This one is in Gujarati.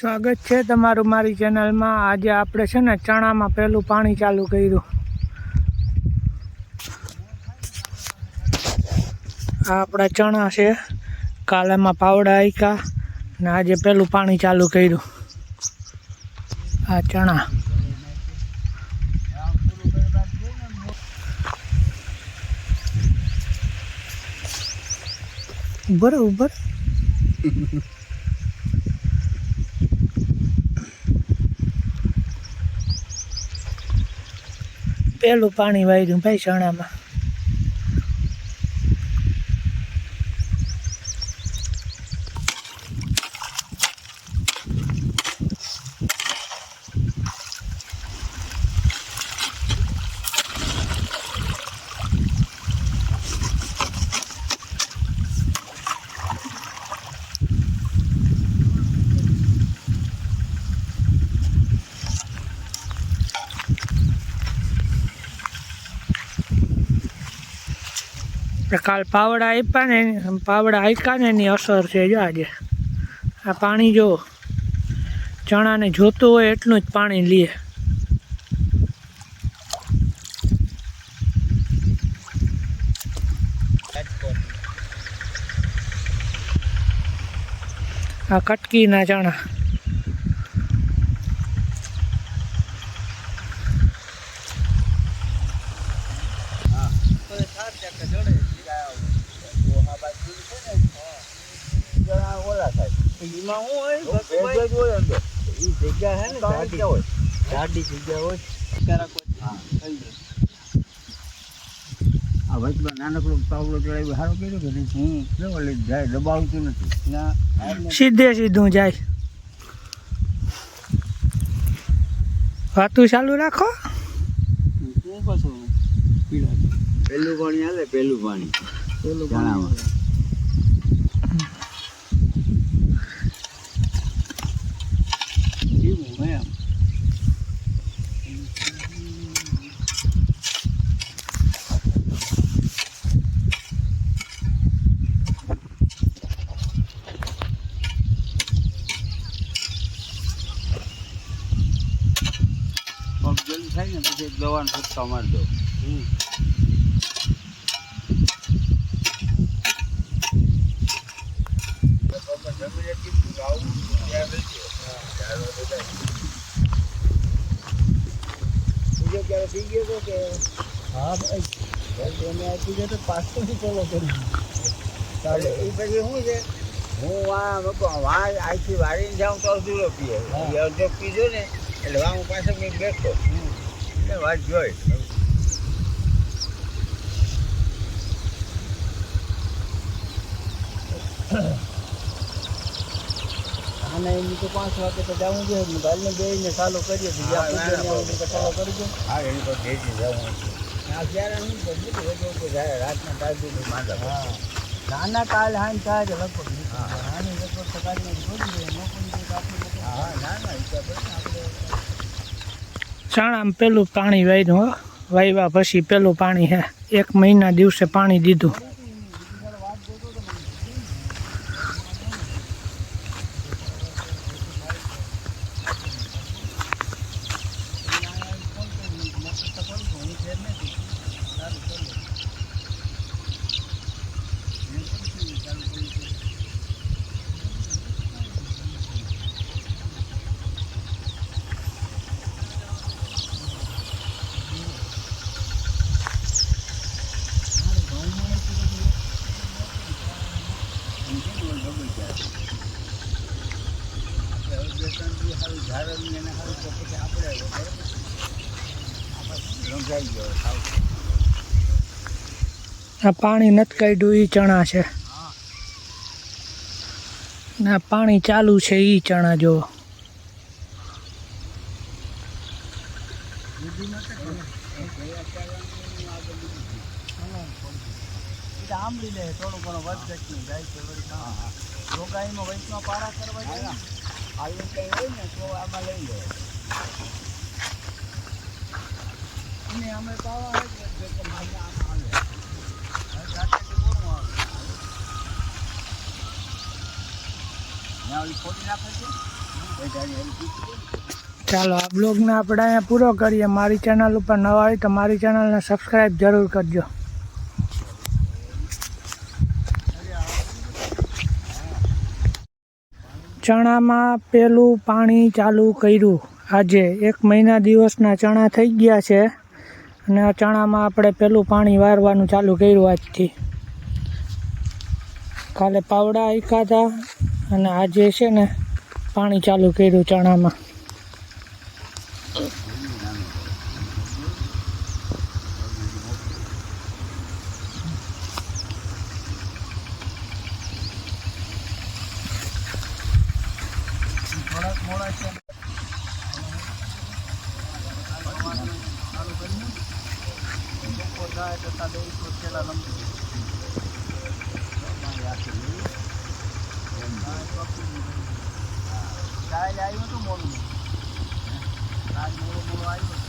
સ્વાગત છે તમારું મારી ચેનલમાં। આજે આપણે છે ને ચણામાં પહેલું પાણી ચાલુ કર્યું। આ આપણા ચણા છે, કાલેમાં પાવડા આયકા ને આજે પહેલું પાણી ચાલુ કર્યું। આ ચણા ઉભર ઉભર પહેલું પાણી વાળ્યું ભાઈ ચણામાં। કાલ પાવડા આપ્યા ને, પાવડા આપ્યા ને એની અસર છે। જો આજે આ પાણી જો ચણાને જોતું હોય એટલું જ પાણી લે। આ કટકીના ચણા નાનકડો પાવડો ચડાવ્યો સારો કર્યો કે નહીં? જાય દબાવતું નથી, સીધે સીધું જાય। વાતું ચાલુ રાખો। પેલું પાણી હાલે, પેલું પાણી ચણામાં જલ્દી થાય ને પછી દવાનો ફટકા મારી દો। થઈ ગયો તો કે હા ભાઈ એને આપી ગયો તો પાછો ફોલો કરી ચાલે। એ પછી શું છે, હું આથી વાળીને જાઉં તો અધૂરો પીએ, અડધો પીધો ને એટલે હું પાછળ મેં બેઠો એટલે વાત જોઈ। આને એની તો 5 વાગે તો જવું જોઈએ, ગાલને બેને ચાલુ કરીએ તો ચાલુ કરી દો। હા એની પર ભેજી જવું અત્યારે હું જાય રાતના ટાઈમ માંડા। હા નાના કાલ હાન થાય છે લગભગ હાની લગભગ તો કાલને છોડી દે નોકરી આપણે। હા ના ના આપણે ચણામાં પેલું પાણી વાળ્યું। વાવ્યા પછી પેલું પાણી હે, 1 મહિના દિવસે પાણી દીધું। આ પાણી નથી કાઢ્યું એ ચણા છે ને આ પાણી ચાલુ છે એ ચણા જો। આંબળી લે થોડું ઘણો વધઘટ નહીં જાય છે રોગાઈમાં વૈષ્ણવ પારા કરવા જાય આવી કંઈ હોય ને તો આમાં લઈ લે અને અમે પાવા આમાં આવે ઓલી ખોટી નાખે છે ચાલો આ બ્લોગને આપણે અહીંયા પૂરો કરીએ. મારી ચેનલ ઉપર નવા હોય તો મારી ચેનલને સબસ્ક્રાઈબ જરૂર કરજો. ચણામાં પેલું પાણી ચાલુ કર્યું. આજે 1 મહિના દિવસના ચણા થઈ ગયા છે અને આ ચણામાં આપણે પેલું પાણી વારવાનું ચાલુ કર્યું આજથી. કાલે પાવડા આંક્યા હતા અને આજે છે ને પાણી ચાલુ કર્યું ચણામાં. થોડાક મોડા છે થાય તો સાદે છેલ્લા લંબી કાલે આવ્યું હતું મોડું, કાલે મોડું આવ્યું.